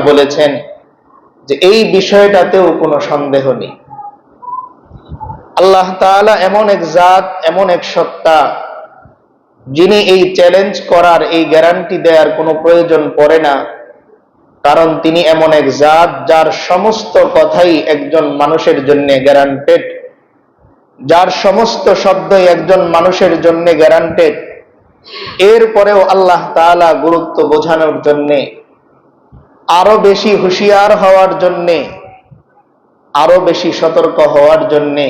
বলেছেন যে এই বিষয়টাতেও কোনো সন্দেহ নেই। আল্লাহ তাআলা এমন এক জাত, এমন এক সত্তা, যিনি এই চ্যালেঞ্জ করার, এই গ্যারান্টি দেওয়ার কোনো প্রয়োজন পড়ে না। কারণ তিনি এমন এক জাত যার সমস্ত কথাই একজন মানুষের জন্য গ্যারান্টেড, যার সমস্ত শব্দই একজন মানুষের জন্য গ্যারান্টেড। এরপরেও আল্লাহ তাআলা গুরুত্ব বোঝানোর জন্যে, আরো বেশি হুঁশিয়ার হওয়ার জন্যে, আরো বেশি সতর্ক হওয়ার জন্যে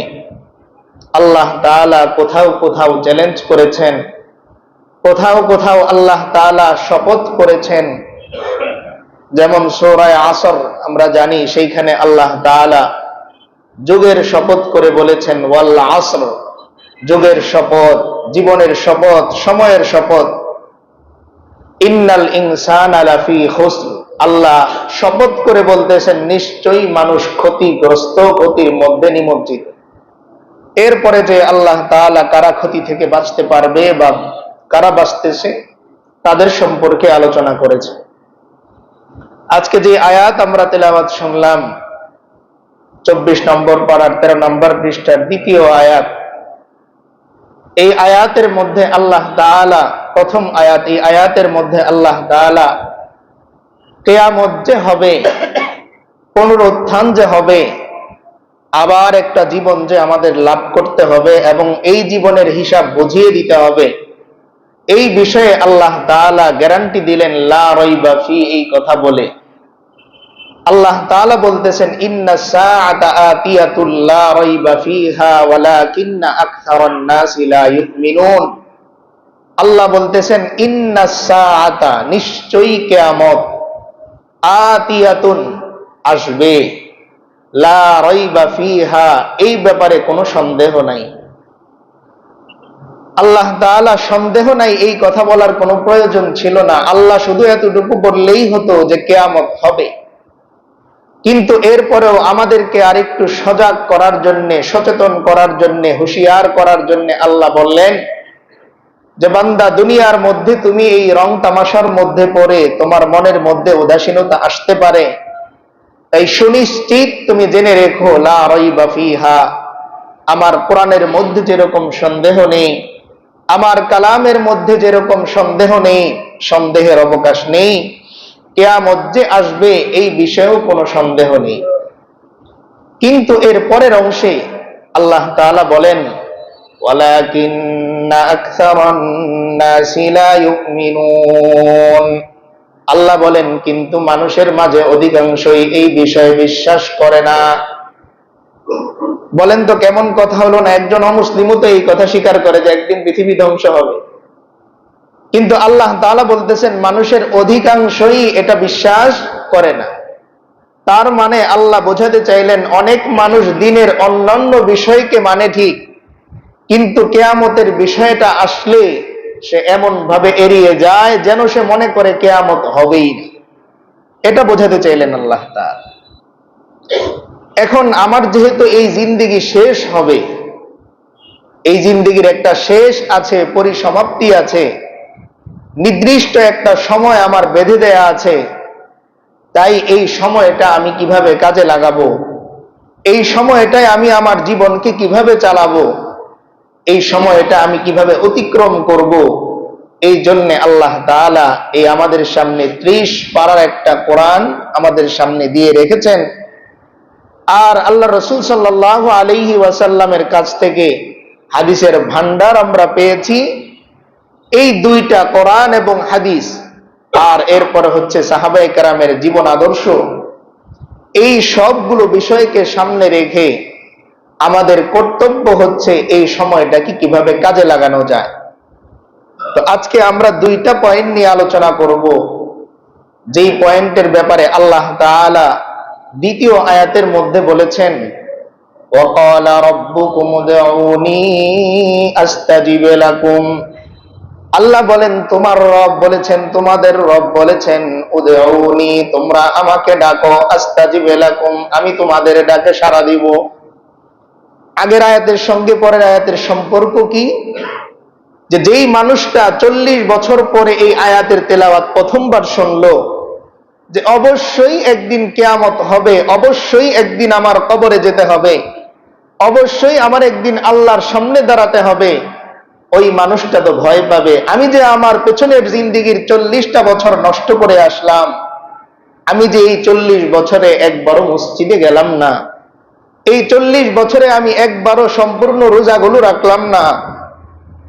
আল্লাহ তাআলা কোথাও কোথাও চ্যালেঞ্জ করেছেন, কোথাও কোথাও আল্লাহ তাআলা শপথ করেছেন। যেমন সূরা আসর আমরা জানি, সেইখানে আল্লাহ তাআলা যুগের শপথ করে বলেছেন ওয়াল আসর, যুগের শপথ, জীবনের শপথ, সময়ের শপথ। ইন্নাল ইনসানা লাফি খুসর, আল্লাহ শপথ করে বলতেছেন নিশ্চয়ই মানুষ ক্ষতিগ্রস্ত, ক্ষতির মধ্যে নিমজ্জিত। এরপরে যে আল্লাহ তাআলা কারা ক্ষতি থেকে বাঁচতে পারবে বা কারা বাঁচতেছে তাদের সম্পর্কে আলোচনা করেছে। আজকে যে আয়াত আমরা তেলাওয়াত শুনলাম, 24 নম্বর পারার 13 নম্বর পৃষ্ঠার দ্বিতীয় আয়াত, এই আয়াতের মধ্যে আল্লাহ তাআলা, প্রথম আয়াত, এই আয়াতের মধ্যে আল্লাহ তাআলা কিয়ামত যে হবে, পুনরুত্থান যে হবে, আবার একটা জীবন যে আমাদের লাভ করতে হবে এবং এই জীবনের হিসাব বুঝিয়ে দিতে হবে, এই বিষয়ে আল্লাহ তাআলা গ্যারান্টি দিলেন লা রাইবা ফি, এই কথা বলে আল্লাহ তাআলা বলতেছেন ইন্নাস সাআতা আতিয়াতুল লা রাইবা ফিহা ওয়ালাকিন্না আকসারান নাসি লা ইউমিনুন। আল্লাহ বলতেছেন ইন্নাস সাআতা, নিশ্চয়ই কিয়ামত, আতিয়াতুন, আসবে, লা রাইবা ফিহা, এই ব্যাপারে কোনো সন্দেহ নাই। আল্লাহ তাআলা সন্দেহ নাই এই কথা বলার কোনো প্রয়োজন ছিল না। আল্লাহ শুধু এতটুকু বললেই হতো যে কিয়ামত হবে। কিন্তু এরপরেও আমাদেরকে আরেকটু সজাগ করার জন্য, সচেতন করার জন্য, হুঁশিয়ার করার জন্য আল্লাহ বললেন যে বান্দা, দুনিয়ার মধ্যে তুমি এই রং তামাশার মধ্যে পড়ে তোমার মনের মধ্যে উদাসীনতা আসতে পারে, তাই সুনিশ্চিত তুমি জেনে রেখো লা রাইবা ফিহা, আমার কোরআনের মধ্যে যেরকম সন্দেহ নেই, আমার কালামের মধ্যে যেরকম সন্দেহ নেই, সন্দেহের অবকাশ নেই, কিয়ামত যে আসবে এই বিষয়েও কোনো সন্দেহ নেই। কিন্তু এর পরের অংশে আল্লাহ তাআলা বলেন ওয়ালাকিন্না আকসারান নাসি লা ইউমিনুন, আল্লাহ বলেন কিন্তু মানুষের মাঝে অধিকাংশই এই বিষয়ে বিশ্বাস করে না। বলেন তো কেমন কথা হলো না? একজন অমুসলিমও তো এই কথা স্বীকার করে যে একদিন পৃথিবী ধ্বংস হবে, কিন্তু আল্লাহ তাআলা বলতেছেন মানুষের অধিকাংশই এটা বিশ্বাস করে না। তার মানে আল্লাহ বোঝাতে চাইলেন অনেক মানুষ দিনের অন্যান্য বিষয়কে মানে ঠিক, কিন্তু কিয়ামতের বিষয়টা আসলে সে এমন ভাবে এড়িয়ে যায় যেন সে মনে করে কিয়ামত হবেই না। এটা বোঝাতে চাইলেন আল্লাহ তাআলা। এখন আমার যেহেতু এই জিন্দেগি শেষ হবে, এই জিন্দেগির একটা শেষ আছে, পরিসমাপ্তি আছে, নির্দিষ্ট একটা সময় আমার বেঁধে দেয়া আছে, তাই এই সময়টা আমি কিভাবে কাজে লাগাবো, এই সময়টায় আমি আমার জীবনকে কিভাবে চালাবো, এই সময়টা আমি কিভাবে অতিক্রম করব, এই জন্য আল্লাহ তাআলা এই আমাদের সামনে 30 পারার একটা কোরআন আমাদের সামনে দিয়ে রেখেছেন। আর আল্লাহ রাসূল সাল্লাল্লাহু আলাইহি ওয়াসাল্লামের কাছ থেকে হাদিসের ভান্ডার আমরা পেয়েছি, এই দুইটা কোরআন এবং হাদিস, আর এরপর হচ্ছে সাহাবায়ে কেরামের জীবন আদর্শ, এই সবগুলো বিষয়কে সামনে রেখে আমাদের কর্তব্য হচ্ছে এই সময়টাকে কিভাবে কাজে লাগানো যায়। তো আজকে আমরা দুইটা পয়েন্ট নিয়ে আলোচনা করব, যেই পয়েন্টের ব্যাপারে আল্লাহ তাআলা দ্বিতীয় আয়াতের মধ্যে বলেছেন ওয়াকালা রাব্বুকুম উদউনি আস্তাজিব লাকুম। আল্লাহ বলেন তোমার রব বলেছেন, তোমাদের রব বলেছেন উদউনি, তোমরা আমাকে ডাকো, আস্তাজিব লাকুম, আমি তোমাদের ডাকে সাড়া দিব। আগের আয়াতের সঙ্গে পরের আয়াতের সম্পর্ক কি? যে যেই মানুষটা 40 বছর পরে এই আয়াতের তেলাওয়াত প্রথমবার শুনলো, যে অবশ্যই একদিন কিয়ামত হবে, অবশ্যই একদিন আমার কবরে যেতে হবে, অবশ্যই আমার একদিন আল্লাহর সামনে দাঁড়াতে হবে, ওই মানুষটা তো ভয় পাবে, আমি যে আমার পেছনের জিন্দিগির 40টা বছর নষ্ট করে আসলাম, আমি যে এই 40 বছরে একবারও মসজিদে গেলাম না, এই 40 বছরে আমি একবারও সম্পূর্ণ রোজাগুলো রাখলাম না,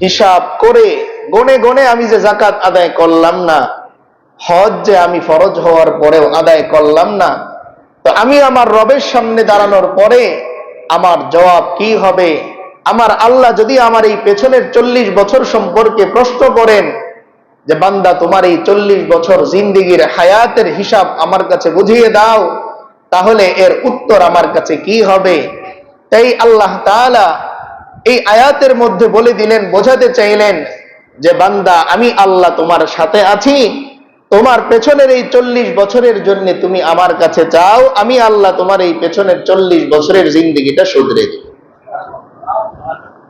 হিসাব করে গনে গনে আমি যে যাকাত আদায় করলাম না, হজ যে আমি ফরজ হওয়ার পরেও আদায় করলাম না, তো আমি আমার রবের সামনে দাঁড়ানোর পরে আমার জবাব কি হবে? আমার আল্লাহ যদি আমার এই পেছনের 40 বছর সম্পর্কে প্রশ্ন করেন যে বান্দা তোমার এই 40 বছর জিন্দিগির হায়াতের হিসাব আমার কাছে বুঝিয়ে দাও, তাহলে এর উত্তর আমার কাছে কি হবে? তাই আল্লাহ তাআলা এই আয়াতের মধ্যে বলে দিলেন, বোঝাতে চাইলেন যে বান্দা আমি আল্লাহ তোমার সাথে আছি, তোমার পেছনের এই 40 বছরের জন্য তুমি আমার কাছে চাও, আমি আল্লাহ তোমার এই পেছনের 40 বছরের জিন্দিগিটা শুধরে দেব।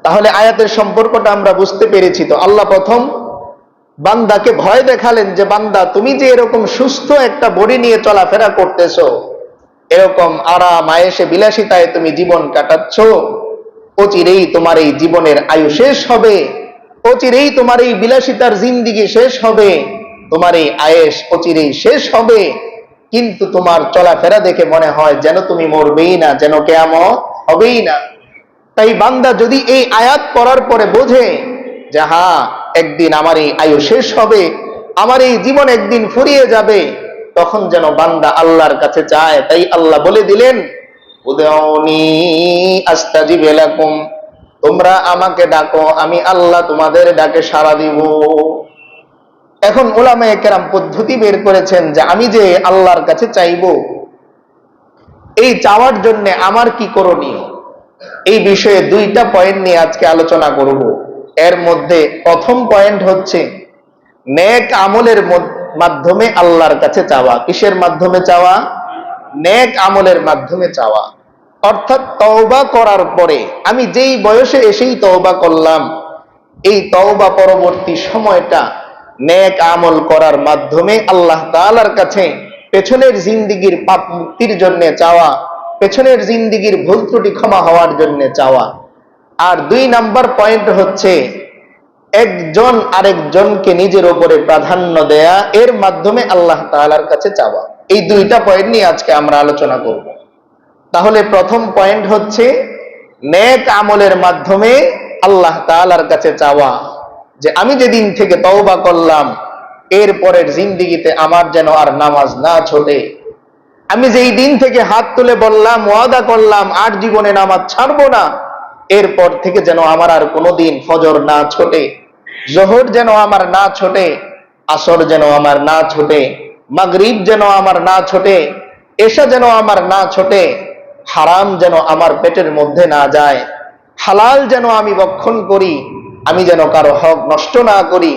তাহলে আয়াতের সম্পর্কটা আমরা বুঝতে পেরেছি। তো আল্লাহ প্রথম বান্দাকে ভয় দেখালেন যে বান্দা তুমি যে এরকম সুস্থ একটা বডি নিয়ে চলাফেরা করতেছো, এরকম আরাম আয়েশে বিলাসিতায় তুমি জীবন কাটাচ্ছ, অচিরেই তোমার এই জীবনের আয়ু শেষ হবে, অচিরেই তোমার এই বিলাসিতার জিন্দিগি শেষ হবে, তোমার এই আয়েশ অচিরেই শেষ হবে, কিন্তু তোমার চলাফেরা দেখে মনে হয় যেন তুমি মরবেই না, যেন কিয়ামত হবেই না। তাই বান্দা যদি এই আয়াত পড়ার পরে বোঝে যে হ্যাঁ একদিন আমার এই আয়ু শেষ হবে, আমার এই জীবন একদিন ফুরিয়ে যাবে, তখন যেন বান্দা আল্লাহর কাছে চায়। তাই আল্লাহ বলে দিলেন, উদউনি আস্তাজিব লাকুম, তোমরা আমাকে ডাকো, আমি আল্লাহ তোমাদের ডাকে সাড়া দিব। এখন উলামায়ে কেরাম পদ্ধতি বের করেছেন যে আমি যে আল্লাহর কাছে চাইবো, এই চাওয়ার জন্য আমার কি করণীয়, এই বিষয়ে 2টা পয়েন্ট নিয়ে আজকে আলোচনা করব। এর মধ্যে প্রথম পয়েন্ট হচ্ছে নেক আমলের মাধ্যমে আল্লাহর কাছে চাওয়া। কিসের মাধ্যমে চাওয়া? নেক আমলের মাধ্যমে চাওয়া। অর্থাৎ তওবা করার পরে, আমি যেই বয়সে এসেই তওবা করলাম, এই তওবা পরবর্তী সময়টা নেক আমল করার মাধ্যমে আল্লাহ তাআলার কাছে পেছনের জিন্দিগির পাপ মুক্তির জন্য চাওয়া, পেছনের জিন্দিগির ভুল ত্রুটি ক্ষমা হওয়ার জন্য চাওয়া। আর 2 নাম্বার পয়েন্ট হচ্ছে একজন আরেকজনকে নিজের উপরে প্রাধান্য দেয়া, এর মাধ্যমে আল্লাহ তাআলার কাছে চাওয়া। এই 2টা পয়েন্ট নিয়ে আজকে আমরা আলোচনা করব। তাহলে প্রথম পয়েন্ট হচ্ছে নেক আমলের মাধ্যমে আল্লাহ তাআলার কাছে চাওয়া, যে আমি যেদিন থেকে তওবা করলাম এর পরের জিন্দিগিতে আমার যেন আর নামাজ না ছোটে, আমি যেই দিন থেকে হাত তুলে বললাম, ওয়াদা করলাম আর জীবনে নামাজ ছাড়বো না, এরপর থেকে যেন আমার আর কোনোদিন ফজর না ছোটে, জোহর যেন আমার না ছোটে, আসর যেন আমার না ছোটে, মাগরিব যেন আমার না ছোটে, এশা যেন আমার না ছোটে, হারাম যেন আমার পেটের মধ্যে না যায়, হালাল যেন আমি ভক্ষণ করি, আমি যেন কারো হক নষ্ট না করি।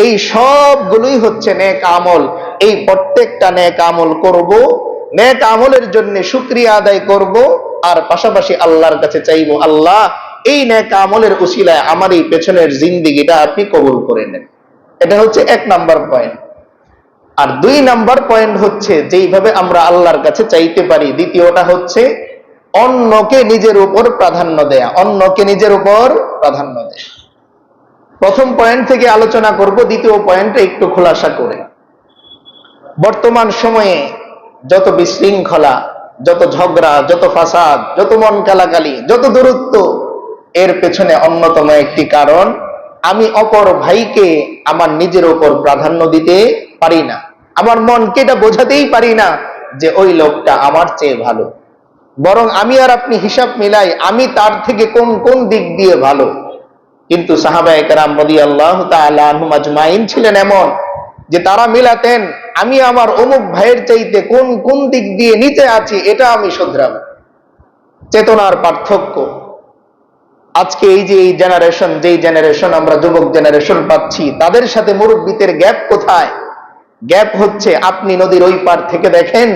এই সবগুলোই হচ্ছে নেক আমল। এই প্রত্যেকটা নেক আমল করব, নেক আমলের জন্য শুকরিয়া আদায় করব, আর পাশাপাশি আল্লাহর কাছে চাইবো, আল্লাহ এই নেক আমলের উসিলায় আমার এই পেছনের জিন্দিগিটা আপনি কবুল করে নেন। এটা হচ্ছে 1 নাম্বার পয়েন্ট। আর 2 নাম্বার পয়েন্ট হচ্ছে যেইভাবে আমরা আল্লাহর কাছে চাইতে পারি, দ্বিতীয়টা হচ্ছে অন্যকে নিজের উপর প্রাধান্য দেয়া, অন্যকে নিজের উপর প্রাধান্য দেয়া। প্রথম পয়েন্ট থেকে আলোচনা করব, দ্বিতীয় পয়েন্টে একটু খোলাসা করে। বর্তমান সময়ে যত বিশৃঙ্খলা, যত ঝগড়া, যত ফাসাদ, যত মন কালাকালি, যত দূরত্ব, এর পেছনে অন্যতম একটি কারণ আমি অপর ভাইকে আমার নিজের উপর প্রাধান্য দিতে পারি না, আমার মনকে এটা বোঝাতেই পারি না যে ওই লোকটা আমার চেয়ে ভালো, বরং আমি আর আপনি হিসাব মিলাই আমি তার থেকে কোন কোন দিক দিয়ে ভালো। কিন্তু সাহাবায়ে কেরাম রাদিয়াল্লাহু তাআলা আনহুম আজমাইন ছিলেন এমন যে তারা মিলাতেন আমি আমার অমুক ভাইয়ের চাইতে কোন কোন দিক দিয়ে নিচে আছি এটা আমি শুধরাবো। চেতনার পার্থক্য। আজকে এই যে এই জেনারেশন, যেই জেনারেশন আমরা যুবক জেনারেশন পাচ্ছি, তাদের সাথে মুরব্বীদের গ্যাপ কোথায়? গ্যাপ হচ্ছে আপনি নদীর ওই পার থেকে দেখেন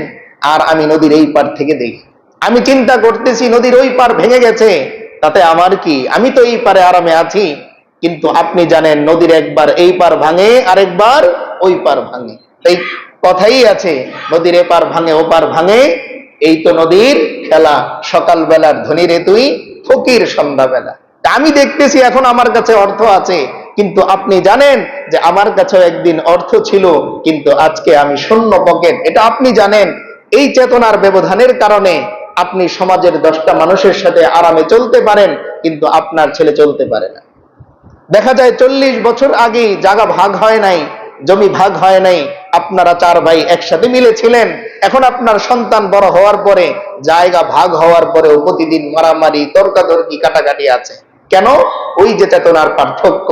আর আমি নদীর এই পার থেকে দেখি। আমি চিন্তা করতেছি নদীর ওই পার ভেঙে গেছে, তাতে আমার কি, আমি তো এই পারে আরামে আছি। কিন্তু আপনি জানেন নদীর একবার এই পার ভাঙে, আরেকবার ওই পার ভাঙে। এই কথাই আছে, নদীর এপার ভাঙে ওপার ভাঙে, এই তো নদীর খেলা, সকাল বেলার ধনী রে তুই, ফকির সন্ধ্যাবেলা। আমি দেখতেছি এখন আমার কাছে অর্থ আছে, কিন্তু আপনি জানেন যে আমার কাছেও একদিন অর্থ ছিল, কিন্তু আজকে আমি শূন্য পকেট, এটা আপনি জানেন। এই চেতনার ব্যবধানের কারণে আপনি সমাজের 10টা মানুষের সাথে আরামে চলতে পারেন, কিন্তু আপনার ছেলে চলতে পারে না। দেখা যায় 40 বছর আগে জায়গা ভাগ হয় নাই, জমি ভাগ হয় নাই, আপনারা 4 ভাই একসাথে মিলেছিলেন। এখন আপনার সন্তান বড় হওয়ার পরে, জায়গা ভাগ হওয়ার পরেও প্রতিদিন মারামারি, তর্কাতর্কি, কাটাকাটি আছে। কেন? ওই যে চেতনার পার্থক্য।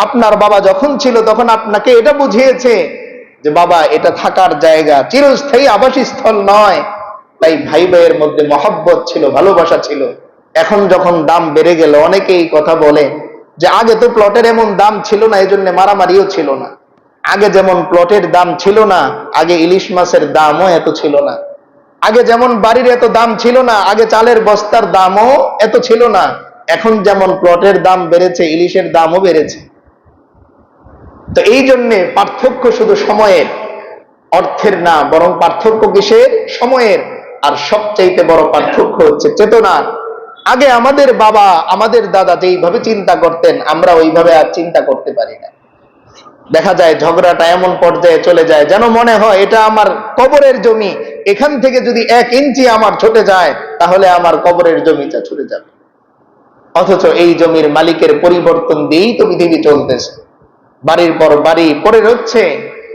আপনার বাবা যখন ছিল তখন আপনাকে এটা বুঝিয়েছে যে বাবা, এটা থাকার জায়গা, চিরস্থায়ী আবাসস্থল নয়। তাই ভাই ভাইয়ের মধ্যে মহব্বত ছিল, ভালোবাসা ছিল। এখন যখন দাম বেড়ে গেল, অনেকেই কথা বলে যে আগে তো প্লটের এমন দাম ছিল না, এজন্য মারামারিও ছিল না। আগে যেমন প্লটের দাম ছিল না, আগে ইলিশ মাছের দামও এত ছিল না। আগে যেমন বাড়ির এত দাম ছিল না, আগে চালের বস্তার দামও এত ছিল না। এখন যেমন প্লটের দাম বেড়েছে, ইলিশের দামও বেড়েছে। তো এই জন্যে পার্থক্য শুধু সময়ের, অর্থের না, বরং পার্থক্য কিসের? সময়ের। আর সবচাইতে বড় পার্থক্য হচ্ছে চেতনার। আগে আমাদের বাবা, আমাদের দাদা যেইভাবে চিন্তা করতেন, আমরা ওইভাবে আর চিন্তা করতে পারি না। দেখা যায় ঝগড়াটা এমন পর্যায়ে চলে যায় যেন মনে হয় এটা আমার কবরের জমি, এখান থেকে যদি 1 ইঞ্চি আমার ছুটে যায় তাহলে আমার কবরের জমিটা ছুটে যাবে। অথচ এই জমির মালিকের পরিবর্তন দিয়েই তো পৃথিবী চলতেছে। বাড়ির পর বাড়ি পড়ে রচ্ছে,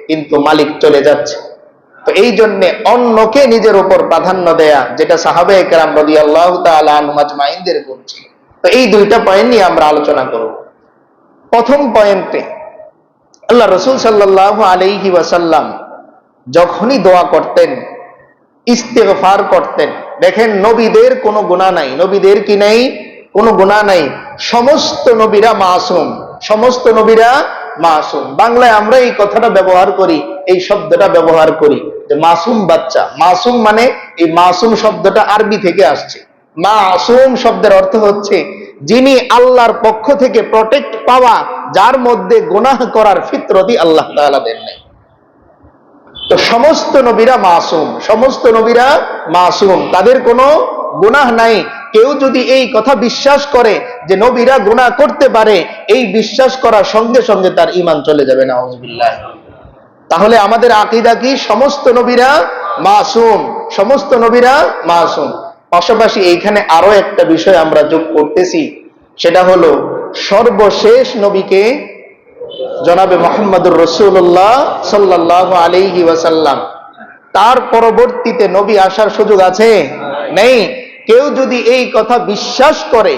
কিন্তু মালিক চলে যাচ্ছে। তো এই জন্য অন্যকে নিজের উপর প্রাধান্য দেয়া, যেটা সাহাবায়ে কেরাম রাদিয়াল্লাহু তাআলা আনহুম আজমাইনদের করছে। তো এই 2টা পয়েন্ট নিয়ে আমরা আলোচনা করব। প্রথম পয়েন্টে আল্লাহ রাসূল সাল্লাল্লাহু আলাইহি ওয়াসাল্লাম যখনই দোয়া করতেন, ইস্তেগফার করতেন, দেখেন নবীদের কোনো গুনাহ নাই, নবীদের কি নাই? কোনো গুনাহ নাই। সমস্ত নবীরা মাসুম, সমস্ত নবীরা মাসুম। বাংলায় আমরা এই কথাটা ব্যবহার করি, এই শব্দটা ব্যবহার করি যে মাসুম বাচ্চা। মাসুম মানে, এই মাসুম শব্দটা আরবি থেকে আসছে। মাসুম শব্দের অর্থ হচ্ছে যিনি আল্লাহর পক্ষ থেকে প্রটেক্ট পাওয়া, যার মধ্যে গুনাহ করার ফিতরতি আল্লাহ তাআলা দেন নাই। তো সমস্ত নবীরা মাসুম, সমস্ত নবীরা মাসুম, তাদের কোনো গুনাহ নাই। কেউ যদি এই কথা বিশ্বাস করে যে নবীরা গুনাহ করতে পারে, এই বিশ্বাস করার সঙ্গে সঙ্গে তার ঈমান চলে যাবে, নাউযুবিল্লাহ। তাহলে আমাদের আকীদা কি? সমস্ত নবীরা মাসুম, সমস্ত নবীরা মাসুম। পাশাপাশি এইখানে আরো একটা বিষয় আমরা যোগ করতেছি, সেটা হলো সর্বশেষ নবীকে জনাবে মুহাম্মদুর রাসূলুল্লাহ সাল্লাল্লাহু আলাইহি ওয়াসাল্লাম। তার পরবর্তীতে নবী আসার সুযোগ আছে? নেই। কেউ যদি এই কথা বিশ্বাস করে,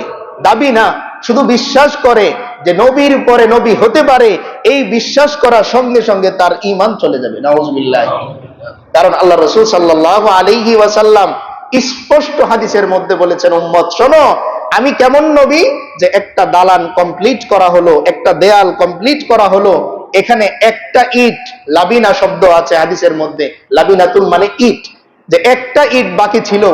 দাবি না, শুধু বিশ্বাস করে যে নবীর পরে নবী হতে পারে, এই বিশ্বাস করার সঙ্গে সঙ্গে তার ঈমান চলে যাবে, নাউযুবিল্লাহ। কারণ আল্লাহ রাসূল সাল্লাল্লাহু আলাইহি ওয়াসাল্লাম স্পষ্ট হাদিসের মধ্যে বলেছেন, উম্মত শোনো, আমি কেমন নবী যে একটা দালান কমপ্লিট করা হলো, একটা দেয়াল কমপ্লিট করা হলো, এখানে একটা ইট, লাবিনা শব্দ আছে হাদিসের মধ্যে, লাবিনাতুল মানে ইট, যে একটা ইট বাকি ছিল,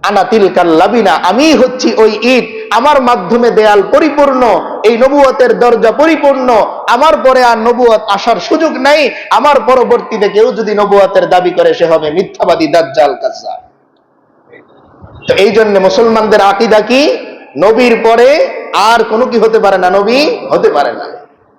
আনা তিলকাল লাবিনা, আমি হচ্ছি ওই ইট, আমার মাধ্যমে দেয়াল পরিপূর্ণ, এই নবুয়তের দরজা পরিপূর্ণ, আমার পরে আর নবুয়ত আসার সুযোগ নাই। আমার পরবর্তীতে কেউ যদি নবুয়তের দাবি করে, সে হবে মিথ্যাবাদী, দাজ্জাল, কাজ্জাব। তো এই জন্য মুসলমানদের আকীদা কি? নবীর পরে আর কোনো কি হতে পারে না, নবী হতে পারে না,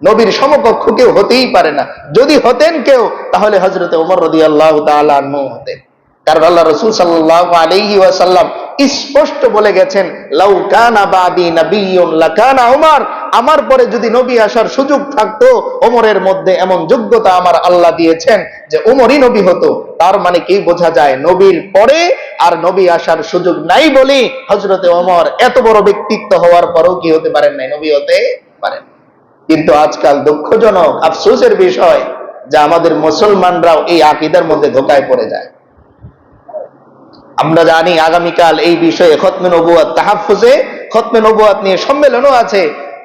নবীর সমকক্ষ কেউ হতেই পারে না। যদি হতেন কেউ, তাহলে হযরতে ওমর রাদিয়াল্লাহু তাআলা আনহু হতেন। কারণ আল্লাহ রাসূল সাল্লাল্লাহু আলাইহি ওয়াসাল্লাম স্পষ্ট বলে গেছেন, লাউ কানা বাদি নাবিয়্যুন লাকানা ওমর, আমার পরে যদি নবী আসার সুযোগ থাকতো, ওমরের মধ্যে এমন যোগ্যতা আমার আল্লাহ দিয়েছেন যে ওমরই নবী হতো। তার মানে কি বোঝা যায়? নবীর পরে আর নবী আসার সুযোগ নাই বলি হযরতে ওমর এত বড় ব্যক্তিত্ব হওয়ার পরেও কি হতে পারেন নাই? নবী হতে পারেন। কিন্তু আজকাল দুঃখজনক, আফসোসের বিষয় যে আমাদের মুসলমানরাও এই আকীদার মধ্যে ধোঁকায় পড়ে যায়। আমরা জানি আগামীকাল এই বিষয়ে খতমে নবুয়ত, তাহাফফুজে খতমে নবুয়ত নিয়ে সম্মেলনও আছে।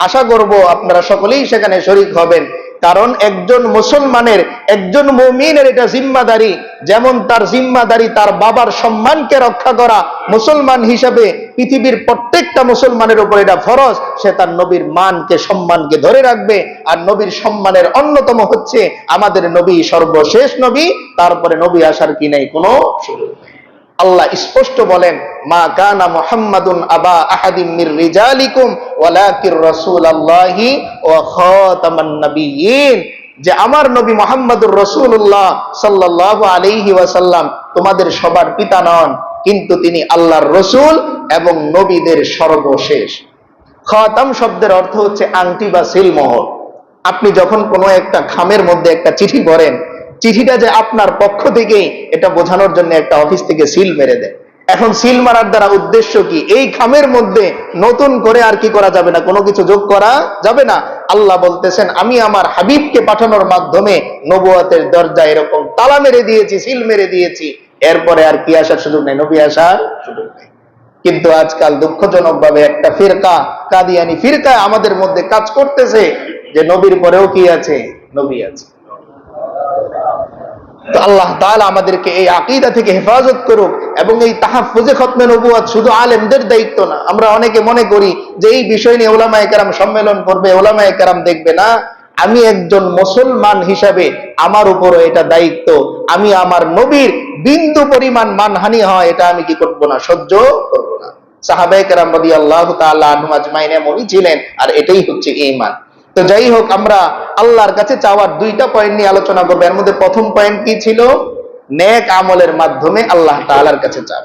আশা করব আপনারা সকলেই সেখানে শরীক হবেন। কারণ একজন মুসলমানের, একজন মুমিনের এটা জিম্মাদারি, যেমন তার জিম্মাদারি তার বাবার সম্মানকে রক্ষা করা, মুসলমান হিসাবে পৃথিবীর প্রত্যেকটা মুসলমানের উপর এটা ফরজ, সে তার নবীর মানকে, সম্মানকে ধরে রাখবে। আর নবীর সম্মানের অন্যতম হচ্ছে আমাদের নবী সর্বশেষ নবী, তারপরে নবী আসার কি নাই কোনো সুযোগ নেই। আল্লাহ স্পষ্ট বলেন, মা কানা মুহাম্মাদুন আবা আহাদিম মির রিজালিকুম ওয়ালাকির রাসূলুল্লাহি ওয়া খাতামান নাবিয়্যিন, যে আমার নবী মুহাম্মদুর রাসূলুল্লাহ সাল্লাল্লাহু আলাইহি ওয়াসাল্লাম তোমাদের সবার পিতা নন, কিন্তু তিনি আল্লাহর রাসূল এবং নবীদের সর্বশেষ। খাতাম শব্দের অর্থ হচ্ছে আংটি বা সিলমোহর। আপনি যখন কোনো একটা খামের মধ্যে একটা চিঠি ভরেন, চিঠিটা যে আপনার পক্ষ থেকেই, এটা বোঝানোর জন্য একটা অফিস থেকে সিল মেরে দেয়। এখন সিল মারার দ্বারা উদ্দেশ্য কি? এই খামের মধ্যে নতুন করে আর কি করা যাবে না, কোনো কিছু যোগ করা যাবে না। আল্লাহ বলতেছেন, আমি আমার হাবিবকে পাঠানোর মাধ্যমে নবুয়তের দরজা এরকম তালা মেরে দিয়েছি, সিল মেরে দিয়েছি, এরপরে আর কি আসার সুযোগ নেই, নবী আসার সুযোগ নেই। কিন্তু আজকাল দুঃখজনক ভাবে একটা ফিরকা, কাদিয়ানি ফিরকা আমাদের মধ্যে কাজ করতেছে, যে নবীর পরেও কি আছে? নবী আছে। তো আল্লাহ তাআলা আমাদেরকে এই আকীদা থেকে হেফাজত করুক, এবং এই তাহফুজে খতমে নবুয়ত শুধু আলেমদের দায়িত্ব না। আমরা অনেকে মনে করি যে এই বিষয় নিয়ে উলামায়ে কেরাম সম্মেলন করবে, উলামায়ে কেরাম দেখবে না। আমি একজন মুসলমান হিসাবে আমার উপরও এটা দায়িত্ব, আমি আমার নবীর বিন্দু পরিমাণ মানহানি হয় এটা আমি কি করব না, সহ্য করব না। সাহাবায়ে কেরাম রাদিয়াল্লাহু তাআলা আনহুম আজমাইন এমনই ছিলেন, আর এটাই হচ্ছে ঈমান। তো যাই হোক, আমরা আল্লাহর কাছে চাওয়ার দুইটা পয়েন্ট নিয়ে আলোচনা করবো। এর মধ্যে প্রথম পয়েন্ট কি ছিল? নেক আমলের মাধ্যমে আল্লাহ তাআলার কাছে চাও।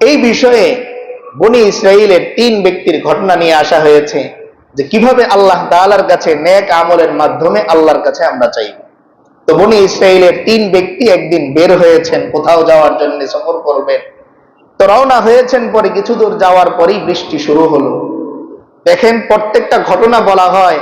এই বিষয়ে বনি ইসরাইলের 3 ব্যক্তির ঘটনা নিয়ে আসা হয়েছে, যে কিভাবে আল্লাহ তাআলার কাছে নেক আমলের মাধ্যমে আল্লাহর কাছে আমরা চাইব। তো বনি ইসরাইলের 3 ব্যক্তি একদিন বের হয়েছেন কোথাও যাওয়ার জন্য, সফর করবেন। তো রওনা হয়েছেন, পরে কিছু দূর যাওয়ার পরেই বৃষ্টি শুরু হলো। দেখেন, প্রত্যেকটা ঘটনা বলা হয়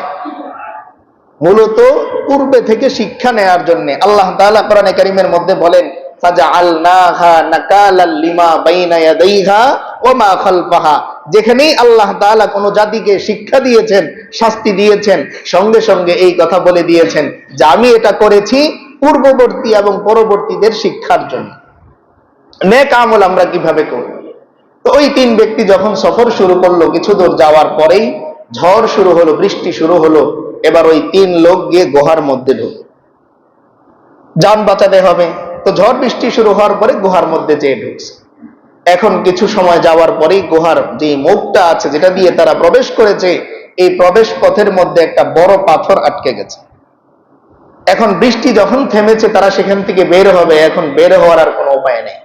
মূলত পূর্বে থেকে শিক্ষা নেয়ার জন্য। আল্লাহ তাআলা কোরআনে কারীমের মধ্যে বলেন, ফাজআলনাহা নাকালাল লিমা বাইনা ইয়াদাইহা ওয়া মা খালফাহা। যেখানেই আল্লাহ তাআলা কোন জাতিকে শিক্ষা দিয়েছেন, শাস্তি দিয়েছেন, সঙ্গে সঙ্গে এই কথা বলে দিয়েছেন যে আমি এটা করেছি পূর্ববর্তী এবং পরবর্তীদের শিক্ষার জন্য। নেক আমল আমরা কিভাবে করব? তো ওই 3 ব্যক্তি যখন সফর শুরু করলো, কিছু দূর যাওয়ার পরেই ঝড় শুরু হলো, বৃষ্টি শুরু হলো। এবার ওই 3 লোক গিয়ে গুহার মধ্যে ঢুকলো, যান বাঁচাতে হবে। তো ঝড় বৃষ্টি শুরু হওয়ার পরে গুহার মধ্যে যেয়ে ঢুকছে। এখন কিছু সময় যাওয়ার পরেই গুহার যে মুখটা আছে, যেটা দিয়ে তারা প্রবেশ করেছে, এই প্রবেশ পথের মধ্যে একটা বড় পাথর আটকে গেছে। এখন বৃষ্টি যখন থেমেছে, তারা সেখান থেকে বের হবে। এখন বের হওয়ার আর কোনো উপায় নেই।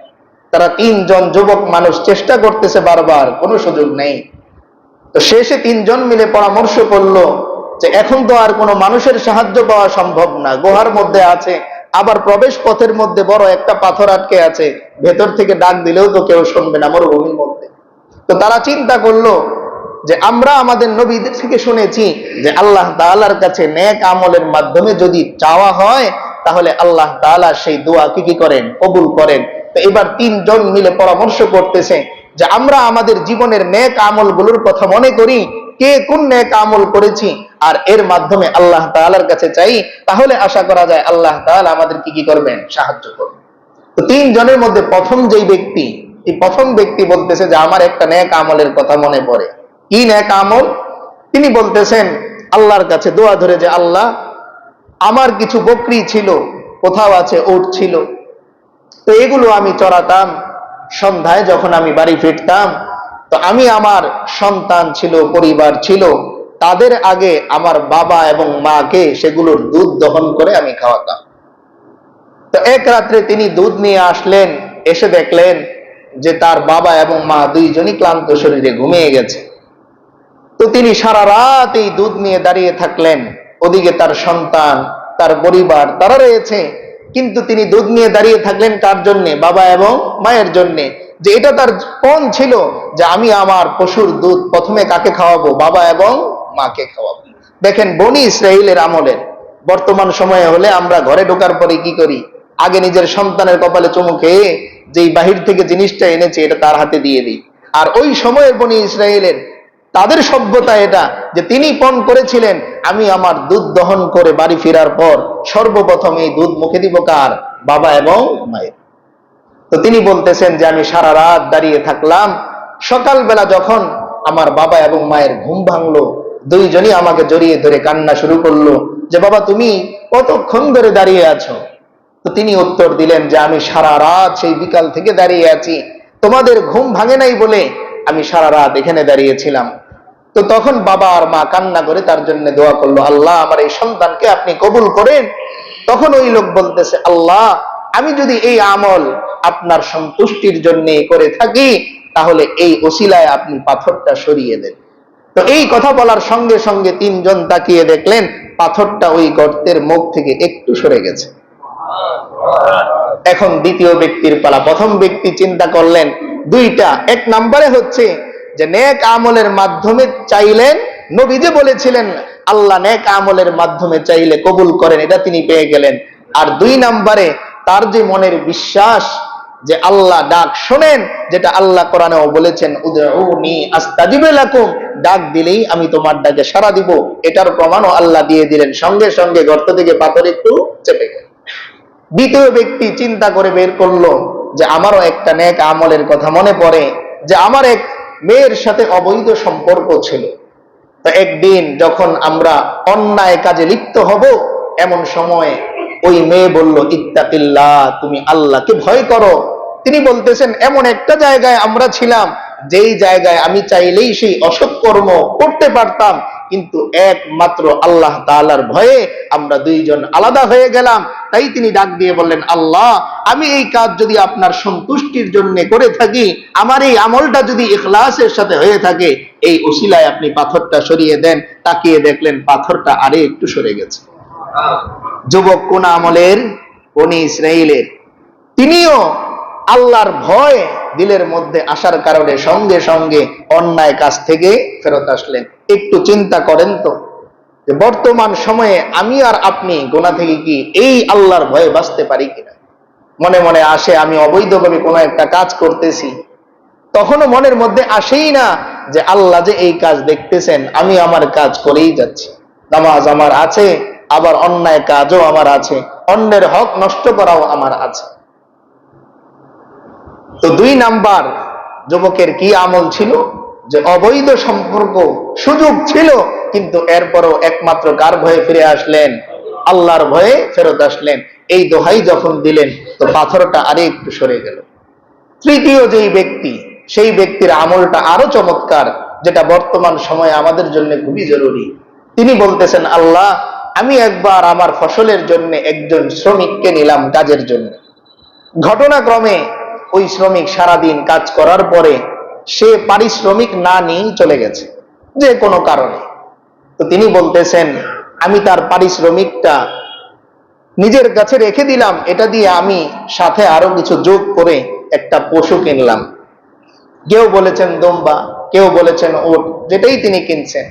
তারা 3 জন যুবক মানুষ চেষ্টা করতেছে বারবার, কোনো সুযোগ নেই। তো শেষে 3 জন মিলে পরামর্শ করলো যে এখন তো আর কোনো মানুষের সাহায্য পাওয়া সম্ভব না, গুহার মধ্যে আছে, আবার প্রবেশ পথের মধ্যে বড় একটা পাথর আটকে আছে, ভেতর থেকে ডাক দিলেও তো কেউ শুনবে না, মরুভূমির মধ্যে। তো তারা চিন্তা করলো যে আমরা আমাদের নবীদের থেকে শুনেছি যে আল্লাহ তাআলার কাছে নেক আমলের মাধ্যমে যদি চাওয়া হয়, তাহলে আল্লাহ তাআলা সেই দোয়া কি করেন? কবুল করেন। তো এবার 3 জন মিলে পরামর্শ করতেছে যে আমরা আমাদের জীবনের নেক আমলগুলোর কথা মনে করি, কে কোন নেক আমল করেছি, আর এর মাধ্যমে আল্লাহ তাআলার কাছে চাই, তাহলে আশা করা যায় আল্লাহ তাআলা আমাদের কি করবেন? সাহায্য করবেন। তো 3 জনের মধ্যে প্রথম যেই ব্যক্তি, এই প্রথম ব্যক্তি বলতেছে যে আমার একটা নেক আমলের কথা মনে পড়ে। কি নেক আমল? তিনি বলতেছেন আল্লাহর কাছে দোয়া ধরে যে আল্লাহ, আমার কিছু বকরি ছিল, কোথাও আছে উট ছিল, তো এগুলো আমি চড়াতাম। সন্ধ্যায় যখন আমি বাড়ি ফিরতাম, তো আমি আমার সন্তান ছিল, পরিবার ছিল, তাদের আগে আমার বাবা এবং মাকে সেগুলোর দুধ দহন করে আমি খাওয়াতাম। তো এক রাত্রে তিনি দুধ নিয়ে আসলেন, এসে দেখলেন যে তার বাবা এবং মা 2 জনই ক্লান্ত শরীরে ঘুমিয়ে গেছে। তো তিনি সারা রাত এই দুধ নিয়ে দাঁড়িয়ে থাকলেন। ওদিকে তার সন্তান, তার পরিবার তারা রয়েছে, কিন্তু তিনি দুধ নিয়ে দাঁড়িয়ে থাকলেন কার জন্য? বাবা এবং মায়ের জন্য। যে এটা তার পণ ছিল যে আমি আমার পশুর দুধ প্রথমে কাকে খাওয়াবো? বাবা এবং মাকে খাওয়াবো। দেখেন, বনি ইসরাইলের আমলের। বর্তমান সময়ে হলে আমরা ঘরে ঢোকার পরে কি করি? আগে নিজের সন্তানের কপালে চুমু খেয়ে যেই বাহির থেকে জিনিসটা এনেছে এটা তার হাতে দিয়ে দিই। আর ওই সময়ের বনি ইসরাইলের তাদের সভ্যতা এটা, যে তিনি পণ করেছিলেন আমি আমার দুধ দহন করে বাড়ি ফেরার পর সর্বপ্রথম এই দুধ মুখে দিব কার? বাবা এবং মায়ের। তো তিনি বলতেছেন যে আমি সারা রাত দাঁড়িয়ে থাকলাম, সকালবেলা যখন আমার বাবা এবং মায়ের ঘুম ভাঙলো, দুইজনই আমাকে জড়িয়ে ধরে কান্না শুরু করলো যে বাবা তুমি কতক্ষণ ধরে দাঁড়িয়ে আছো? তো তিনি উত্তর দিলেন যে আমি সারা রাত সেই বিকাল থেকে দাঁড়িয়ে আছি, তোমাদের ঘুম ভাঙে নাই বলে আমি সারা রাত এখানে দাঁড়িয়েছিলাম। তো তখন বাবা আর মা কান্না করে তার জন্য দোয়া করলো, আল্লাহ আমার এই সন্তানকে আপনি কবুল করেন। তখন ওই লোক বলতেছে, আল্লাহ আমি যদি এই আমল আপনার সন্তুষ্টির জন্য করে থাকি তাহলে এই ওসিলায় আপনি পাথরটা সরিয়ে দেন। তো এই কথা বলার সঙ্গে সঙ্গে তিনজন তাকিয়ে দেখলেন পাথরটা ওই গর্তের মুখ থেকে একটু সরে গেছে। এখন দ্বিতীয় ব্যক্তির পালা। প্রথম ব্যক্তি চিন্তা করলেন দুইটা, এক নম্বরে হচ্ছে যে নেক আমলের মাধ্যমে চাইলেন, নবী যে বলেছিলেন আল্লাহ নেক আমলের মাধ্যমে চাইলে কবুল করেন, এটা তিনি পেয়ে গেলেন। আর দুই নম্বরে তার যে মনের বিশ্বাস যে আল্লাহ ডাক শোনেন, যেটা আল্লাহ কোরআনেও বলেছেন উদউনি আস্তাজিব লাকুম, ডাক দিলেই আমি তোমার ডাকে সাড়া দিব, এটার প্রমাণও আল্লাহ দিয়ে দিলেন। সঙ্গে সঙ্গে গর্ত থেকে পাথর একটু চেপে গেল। দ্বিতীয় ব্যক্তি চিন্তা করে বের করলো যে আমারও একটা নেক আমলের কথা মনে পড়ে, যে আমার এক মেয়ের সাথে অবৈধ সম্পর্ক ছিল। তো একদিন যখন আমরা অন্যায় কাজে লিপ্ত হব, এমন সময় ওই মেয়ে বলল ইত্তাকিল্লাহ, তুমি আল্লাহকে ভয় করো। তিনি বলতেছেন এমন একটা জায়গায় আমরা ছিলাম যেই জায়গায় আমি চাইলেই সেই অসৎ কর্ম করতে পারতাম, কিন্তু একমাত্র আল্লাহ তাআলার ভয়ে আমরা দুইজন আলাদা হয়ে গেলাম। তাই তিনি ডাক দিয়ে বললেন, আল্লাহ আমি এই কাজ যদি আপনার সন্তুষ্টির জন্য করে থাকি, আমার এই আমলটা যদি ইখলাসের সাথে হয়ে থাকে, এই ওসিলায় আপনি পাথরটা সরিয়ে দেন। তাকিয়ে দেখলেন পাথরটা আরে একটু সরে গেছে। যুবক কোন আমলের? বনি ইসরাইলের। তিনিও আল্লাহর ভয় দিলের মধ্যে আসার কারণে সঙ্গে সঙ্গে অন্যায় কাজ থেকে ফেরত আসলেন। একটু চিন্তা করেন তো যে বর্তমান সময়ে আমি আর আপনি গুনাহ থেকে কি এই আল্লাহর ভয়ে বাঁচতে পারি কিনা? মনে মনে আসে আমি অবৈধভাবে কোনো একটা কাজ করতেছি, তখনও মনের মধ্যে আসেই না যে আল্লাহ যে এই কাজ দেখতেছেন, আমি আমার কাজ করেই যাচ্ছি। নামাজ আমার আছে, আবার অন্যায় কাজও আমার আছে, অন্যের হক নষ্ট করাও আমার আছে। তো দুই নাম্বার যুবকের কি আমল ছিল? যে অবৈধ সম্পর্ক সুযোগ ছিল, কিন্তু এরপরও একমাত্র কার ভয়ে ফিরে আসলেন? আল্লাহর ভয়ে ফেরত আসলেন। এই দোহাই যখন দিলেন তো পাথরটা আরে একটু সরে গেল। তৃতীয় যেই ব্যক্তি, সেই ব্যক্তির আমলটা আরো চমৎকার, যেটা বর্তমান সময়ে আমাদের জন্য খুবই জরুরি। তিনি বলতেছেন, আল্লাহ আমি একবার আমার ফসলের জন্য একজন শ্রমিককে নিলাম কাজের জন্য। ঘটনাক্রমে ওই শ্রমিক সারাদিন কাজ করার পরে সে পারিশ্রমিক না নিয়ে চলে গেছে যে কোনো কারণে। তো তিনি বলতেছেন আমি তার পারিশ্রমিকটা নিজের কাছে রেখে দিলাম, এটা দিয়ে আমি সাথে আরো কিছু যোগ করে একটা পশু কিনলাম। কেউ বলেছেন দম্বা, কেউ বলেছেন উট, যেটাই তিনি কিনছেন।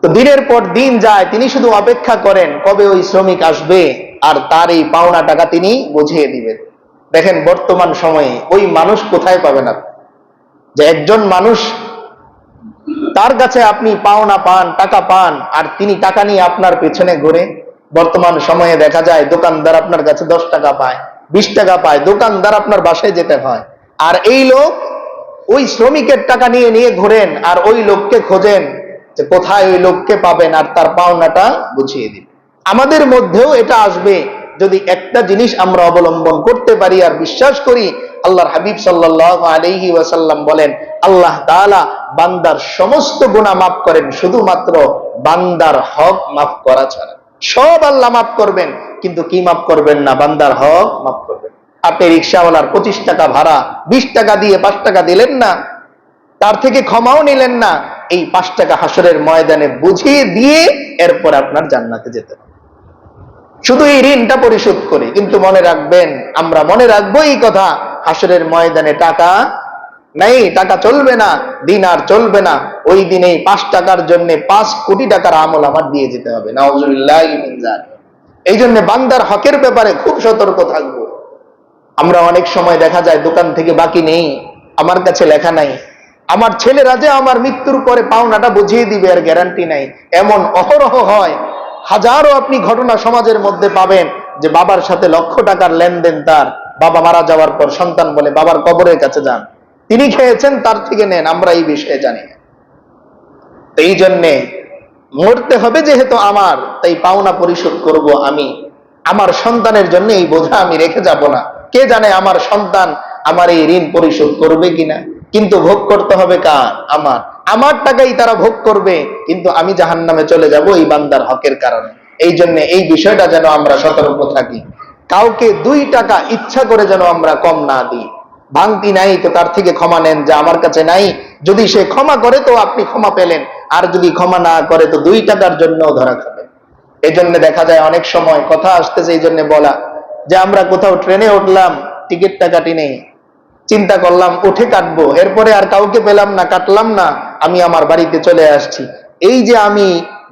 তো দিনের পর দিন যায়, তিনি শুধু অপেক্ষা করেন কবে ওই শ্রমিক আসবে আর তার এই পাওনা টাকা তিনি বুঝিয়ে দিবেন। দেখেন বর্তমান সময়ে ওই মানুষ কোথায় পাবেন আপনি? যে একজন মানুষ তার কাছে আপনি পাওনা পান, টাকা পান, আর তিনি টাকা নিয়ে আপনার পেছনে ঘুরে। বর্তমান সময়ে দেখা যায় দোকানদার আপনার কাছে 10 টাকা পায়, 20 টাকা পায়, দোকানদার আপনার বাসায় যেতে হয়, আর এই লোক ওই শ্রমিকের টাকা নিয়ে নিয়ে ঘোরেন আর ওই লোককে খোঁজেন যে কোথায় ওই লোককে পাবেন আর তার পাওনাটা বুঝিয়ে দিন। আমাদের মধ্যেও এটা আসবে যদি একটা জিনিস আমরা অবলম্বন করতে পারি আর বিশ্বাস করি। আল্লাহর হাবিব সাল্লাল্লাহু আলাইহি ওয়াসাল্লাম বলেন, আল্লাহ তাআলা বান্দার সমস্ত গুনাহ মাফ করেন, শুধুমাত্র বান্দার হক মাফ করা ছাড়া। সব আল্লাহ মাফ করবেন, কিন্তু কি মাফ করবেন না? বান্দার হক মাফ করবেন। আপনি রিকশাওয়ালার 25 টাকা ভাড়া 20 টাকা দিয়ে 5 টাকা দিলেন না, তার থেকে ক্ষমাও নিলেন না, এই 5 টাকা হাসরের ময়দানে বুঝিয়ে দিয়ে এরপর আপনার জান্নাতে যেতে হবে, শুধু এই ঋণটা পরিশোধ করে। কিন্তু মনে রাখবেন, আমরা মনে রাখবো এই কথা, হাসরের ময়দানে টাকা নাই, টাকা চলবে না, দিন আর চলবে না। ওই দিন এই 5 টাকার জন্য 5 কোটি টাকার আমল আমার দিয়ে যেতে হবে। নাউজুবিল্লাহি মিন যালিক। এই জন্য বান্দার হকের ব্যাপারে খুব সতর্ক থাকবো। আমরা অনেক সময় দেখা যায় দোকান থেকে বাকি নেই, আমার কাছে লেখা নাই, আমার ছেলেরা যে আমার মৃত্যুর পরে পাওনাটা বুঝিয়ে দিবে এর গ্যারান্টি নাই। এমন অহরহ হয়, হাজারো আপনি ঘটনা সমাজের মধ্যে পাবেন যে বাবার সাথে লক্ষ টাকার লেনদেন, তার বাবা মারা যাওয়ার পর সন্তান বলে বাবার কবরের কাছে যান, তিনি খেয়েছেন তার থেকে নেন, আমরা এই বিষয়ে জানি না। এই জন্যে মরতে হবে যেহেতু আমার, তাই পাওনা পরিশোধ করব আমি। আমার সন্তানের জন্য এই বোঝা আমি রেখে যাব না। কে জানে আমার সন্তান আমার এই ঋণ পরিশোধ করবে কিনা, কিন্তু ভোগ করতে হবে কার? আমার। আমার টাকাই তারা ভোগ করবে, কিন্তু আমি জাহান্নামে চলে যাব এই বান্দার হকের কারণে। এই জন্য এই বিষয়টা যেন আমরা সতর্ক থাকি। কাউকে 2 টাকা ইচ্ছা করে যেন আমরা কম না দিই। ভাঙতি নাই তো তার থেকে ক্ষমা নেন, যে আমার কাছে নাই, যদি সে ক্ষমা করে তো আপনি ক্ষমা পেলেন, আর যদি ক্ষমা না করে তো 2 টাকার জন্য ধরা খাবে। এই জন্য দেখা যায় অনেক সময় কথা আসতেছে এই জন্য বলা, যে আমরা কোথাও ট্রেনে উঠলাম, টিকিটটা কাটি নেই, চিন্তা করলাম উঠে কাটবো, এরপরে আর কাউকে পেলাম না, কাটলাম না, আমি আমার বাড়িতে চলে আসছি। এই যে আমি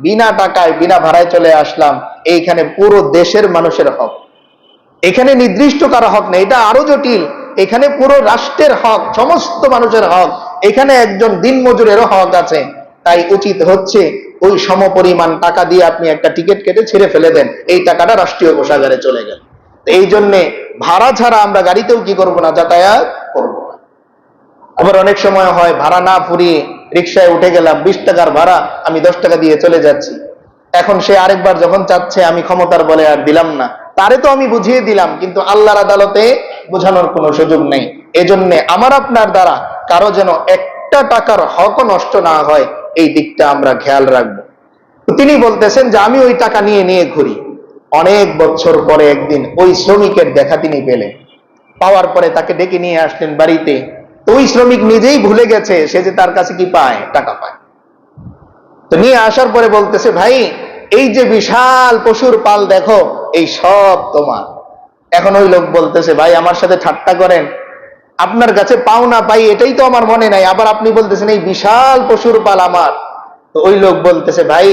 বিনা টাকায় বিনা ভাড়ায় চলে আসলাম, এইখানে পুরো দেশের মানুষের হক, এখানে নির্দিষ্ট কারো হক নেই, এটা আরো জটিল। এখানে পুরো রাষ্ট্রের হক, সমস্ত মানুষের হক, এখানে একজন দিনমজুরেরও হক আছে। তাই উচিত হচ্ছে ওই সমপরিমাণ টাকা দিয়ে আপনি একটা টিকিট কেটে ছেড়ে ফেলে দেন, এই টাকাটা রাষ্ট্রীয় কোষাগারে চলে গেল। এই জন্যে ভাড়া ছাড়া আমরা গাড়িতেও কি করব না, যাতায়াত করব না। আবার অনেক সময় হয় ভাড়া না ফুরিয়ে রিক্সায় উঠে গেলাম, 20 টাকার ভাড়া, আমি 10 টাকা দিয়ে চলে যাচ্ছি। এখন সে আরেকবার যখন চাচ্ছে, আমি ক্ষমতার বলে আর দিলাম না, তারে তো আমি বুঝিয়ে দিলাম, কিন্তু আল্লাহর আদালতে বোঝানোর কোনো সুযোগ নেই। এজন্য আমার আপনার দ্বারা কারো যেন একটা টাকার হকও নষ্ট না হয়, এই দিকটা আমরা খেয়াল রাখবো। তিনি বলতেছেন যে আমি ওই টাকা নিয়ে নিয়ে ঘুরি। অনেক বছর পরে একদিন ওই শ্রমিকের দেখা তিনি পেলেন, পাওয়ার পরে তাকে ডেকে নিয়ে আসলেন বাড়িতে। তো ওই শ্রমিক নিজেই ভুলে গেছে সে যে তার কাছে কি পায়, টাকা পায়। তো নিয়ে আসার পরে বলতেছে, ভাই এই যে বিশাল পশুর পাল দেখো, এই সব তোমার। এখন ওই লোক বলতেছে, ভাই আমার সাথে ঠাট্টা করেন, আপনার কাছে পাও না পাই এটাই তো আমার মনে নাই, আবার আপনি বলতেছেন এই বিশাল পশুর পাল আমার। তো ওই লোক বলতেছে, ভাই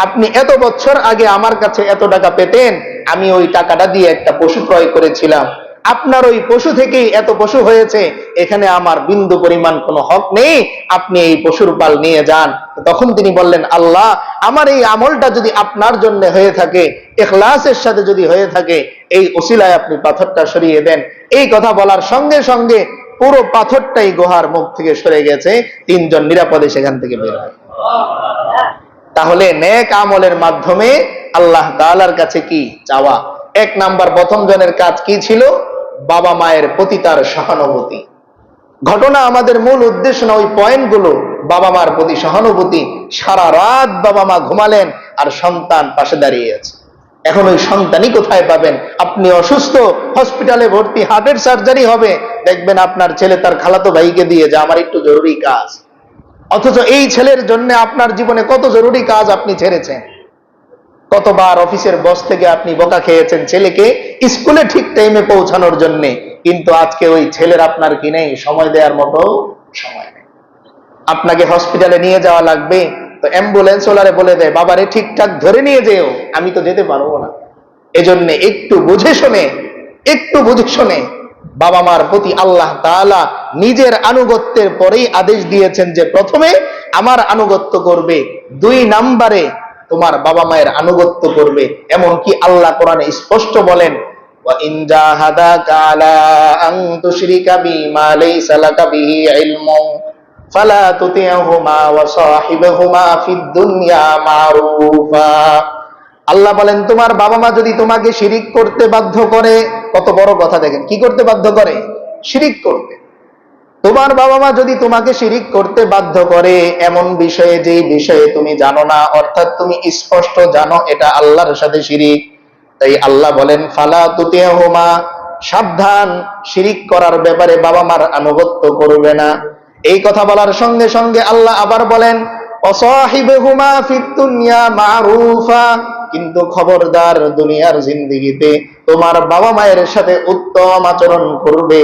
আপনি এত বছর আগে আমার কাছে এত টাকা পেতেন, আমি ওই টাকাটা দিয়ে একটা পশু ক্রয় করেছিলাম, আপনার ওই পশু থেকেই এত পশু হয়েছে, এখানে আমার বিন্দু পরিমাণ কোনো হক নেই, আপনি এই পশুর পাল নিয়ে যান। তখন তিনি বললেন, আল্লাহ আমার এই আমলটা যদি আপনার জন্য হয়ে থাকে, ইখলাসের সাথে যদি হয়ে থাকে, এই ওসিলায় আপনি পাথরটা সরিয়ে দেন। এই কথা বলার সঙ্গে সঙ্গে পুরো পাথরটাই গুহার মুখ থেকে সরে গেছে, 3 জন নিরাপদে সেখান থেকে বের হয়। তাহলে নেক আমলের মাধ্যমে আল্লাহ তাআলার কাছে কি চাওয়া? 1 নাম্বার, প্রথম জনের কাজ কি ছিল? বাবা মায়ের প্রতি তার সহানুভূতি। ঘটনা আমাদের মূল উদ্দেশ্য না, ওই পয়েন্টগুলো। বাবা মার প্রতি সহানুভূতি। সারা রাত বাবা মা ঘুমালেন আর সন্তান পাশে দাঁড়িয়ে আছে। এখন ওই সন্তানই কোথায় পাবেন? আপনি অসুস্থ, হসপিটালে ভর্তি, হার্টের সার্জারি হবে, দেখবেন আপনার ছেলে তার খালাতো ভাইকে দিয়ে যে আমার একটু জরুরি কাজ। অথচ এই ছেলের জন্য আপনার জীবনে কত জরুরি কাজ আপনি ছেড়েছেন। কতবার অফিসের বস থেকে আপনি বকা খেয়েছেন ছেলেকে স্কুলে ঠিক টাইমে পৌঁছানোর জন্য, কিন্তু আজকে ওই ছেলের আপনার কি নেই? সময় দেওয়ার মতো সময় নেই। আপনাকে হসপিটালে নিয়ে যাওয়া লাগবে, তো অ্যাম্বুলেন্স ওলারে বলে দেয়, বাবারে ঠিকঠাক ধরে নিয়ে যেও, আমি তো যেতে পারবো না। এজন্য একটু বুঝে শুনে বাবা মার প্রতি আল্লাহ তাআলা নিজের আনুগত্যের পরেই আদেশ দিয়েছেন যে প্রথমে আমার আনুগত্য করবে, 2 নম্বরে তোমার বাবা মায়ের আনুগত্য করবে। এমনকি আল্লাহ কোরআনে স্পষ্ট বলেন, ওয়া ইন জাহাদাকা আলা আন তুশরিকা বিমা লাইসা লাকা বিহি ইলমুন ফালা তুতি'হুমা ওয়া সাহিবহুমা ফিদ দুনিয়া মারুফা। আল্লাহ বলেন, তোমার বাবা মা যদি তোমাকে শিরিক করতে বাধ্য করে, কত বড় কথা দেখেন, কি করতে বাধ্য করে? শিরিক করতে। তোমার বাবা মা যদি তোমাকে শিরিক করতে বাধ্য করে এমন বিষয়ে, যে বিষয়ে তুমি জানো না, অর্থাৎ তুমি স্পষ্ট জানো এটা আল্লাহর সাথে শিরিক, তাই আল্লাহ বলেন ফালা তুতি'হুমা, সাবধান, শিরিক করার ব্যাপারে বাবা মার আনুগত্য করবে না। এই কথা বলার সঙ্গে সঙ্গে আল্লাহ আবার বলেন ওয়াসাহিবহুমা ফিদ দুনিয়া মারুফা, কিন্তু খবরদার দুনিয়ার জিন্দেগিতে তোমার বাবা মায়ের সাথে উত্তম আচরণ করবে।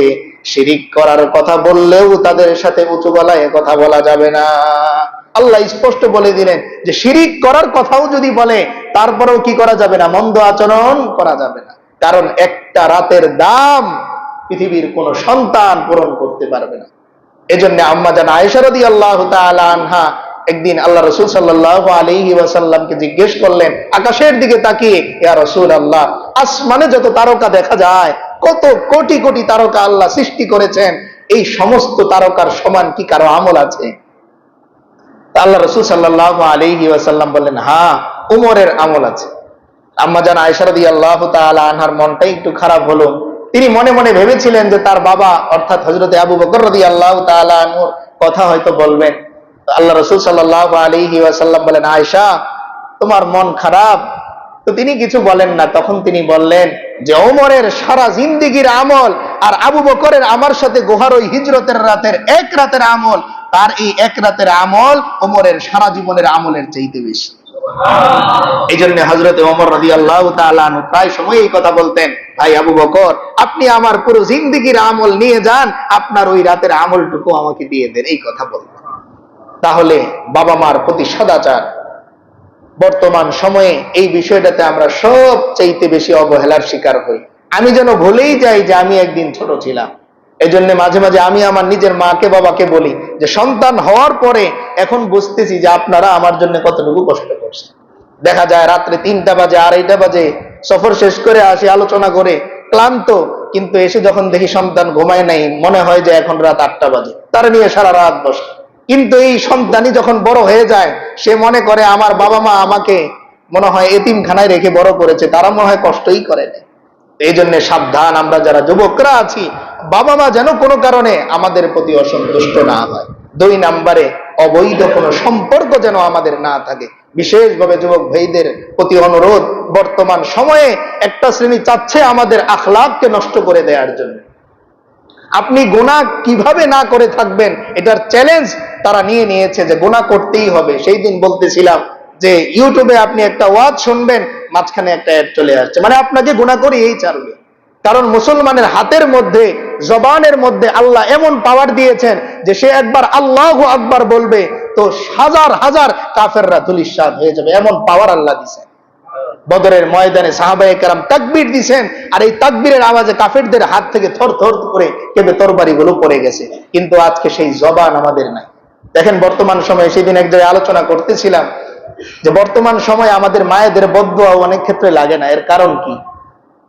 শিরিক করার কথা বললেও তাদের সাথে উঁচু গলায় কথা বলা যাবে না। আল্লাহ স্পষ্ট বলে দিলেন যে শিরিক করার কথাও যদি বলে, তারপরেও কি করা যাবে না? মন্দ আচরণ করা যাবে না। কারণ একটা রাতের দাম পৃথিবীর কোন সন্তান পূরণ করতে পারবে না। এজন্য আম্মা জান আয়েশা রাদিয়াল্লাহু তাআলা আনহা একদিন আল্লাহ রাসূল সাল্লাল্লাহু আলাইহি ওয়াসাল্লামকে জিজ্ঞেস করলেন আকাশের দিকে তাকিয়ে, ইয়া রাসূলুল্লাহ, আসমানে যত তারকা দেখা যায়, কত কোটি কোটি তারকা আল্লাহ সৃষ্টি করেছেন, এই সমস্ত তারকার সমান কি কারো আমল আছে? আল্লাহ রাসূল সাল্লাল্লাহু আলাইহি ওয়াসাল্লাম বললেন, হ্যাঁ, উমরের আমল আছে। আম্মা জান আয়েশা রাদিয়াল্লাহু তাআলা আনহার মনটাই একটু খারাপ হলো। তিনি মনে মনে ভেবেছিলেন যে তার বাবা অর্থাৎ হযরতে আবু বকর রাদিয়াল্লাহু তাআলা আনহুর কথা হয়তো বলবেন। তো আল্লাহ রাসূল সাল্লাল্লাহু আলাইহি ওয়াসাল্লাম বলেন, আয়েশা, তোমার মন খারাপ? তো তিনি কিছু বলেন না। তখন তিনি বললেন যে ওমরের সারা জিন্দেগীর আমল আর আবু বকরের আমার সাথে গুহার ওই হিজরতের রাতের এক রাতের আমল, তার এই এক রাতের আমল ওমরের সারা জীবনের আমলের চাইতে বেশি। এই জন্য হযরতে ওমর রাদিয়াল্লাহু তাআলা আনহু প্রায় সময় এই কথা বলতেন, ভাই আবু বকর, আপনি আমার পুরো জিন্দেগীর আমল নিয়ে যান, আপনার ওই রাতের আমলটুকু আমাকে দিয়ে দেন, এই কথা বলতেন। তাহলে বাবা মার প্রতি সদাচার, বর্তমান সময়ে এই বিষয়টাতে আমরা সব চাইতে বেশি অবহেলার শিকার হই। আমি যেন ভুলেই যাই যে আমি একদিন ছোট ছিলাম। এই জন্য মাঝে মাঝে আমি আমার নিজের মাকে বাবাকে বলি যে সন্তান হওয়ার পরে এখন বুঝতেছি যে আপনারা আমার জন্য কতটুকু কষ্ট করছেন। দেখা যায় রাত্রে 3টা বাজে, 2:30 বাজে, সফর শেষ করে আসি আলোচনা করে ক্লান্ত, কিন্তু এসে যখন দেখি সন্তান ঘুমায় নাই, মনে হয় যে এখন রাত 8টা বাজে, তারা নিয়ে সারা রাত বসে। কিন্তু এই সন্তানই যখন বড় হয়ে যায়, সে মনে করে আমার বাবা মা আমাকে মনে হয় এতিমখানায় রেখে বড় করেছে, তারা মনে হয় কষ্টই করে না। এই জন্য সাবধান, আমরা যারা যুবকরা আছি, বাবা মা যেন কোনো কারণে আমাদের প্রতি অসন্তুষ্ট না হয়। 2 নম্বরে, অবৈধ কোনো সম্পর্ক যেন আমাদের না থাকে। বিশেষভাবে যুবক ভাইদের প্রতি অনুরোধ, বর্তমান সময়ে একটা শ্রেণী চাচ্ছে আমাদের আখলাককে নষ্ট করে দেওয়ার জন্য। আপনি গুনাহ কিভাবে না করে থাকবেন এটার চ্যালেঞ্জ তারা নিয়ে নিয়েছে যে গুনাহ করতেই হবে। সেই দিন বলতেছিলাম যে ইউটিউবে আপনি একটা ওয়াজ শুনবেন, মাঝখানে একটা অ্যাড চলে আসছে, মানে আপনাকে গুনাহ করেই ছাড়বে। কারণ মুসলমানের হাতের মধ্যে, জবানের মধ্যে আল্লাহ এমন পাওয়ার দিয়েছেন যে সে একবার আল্লাহু আকবার বলবে তো হাজার হাজার কাফেররা ধূলিসাৎ হয়ে যাবে, এমন পাওয়ার আল্লাহ দিয়েছেন। বদরের ময়দানে সাহাবায়ে কেরাম তাকবীর দিয়েছেন, আর এই তাকবীরের আওয়াজে কাফেরদের হাত থেকে থর থর করে কেঁপে তরবারিগুলো পড়ে গেছে। কিন্তু আজকে সেই জবান আমাদের নাই। দেখেন বর্তমান সময়ে, সেদিন এক জায়গায় আলোচনা করতেছিলাম যে বর্তমান সময়ে আমাদের মায়েদের বদদুয়া অনেক ক্ষেত্রে লাগে না। এর কারণ কি?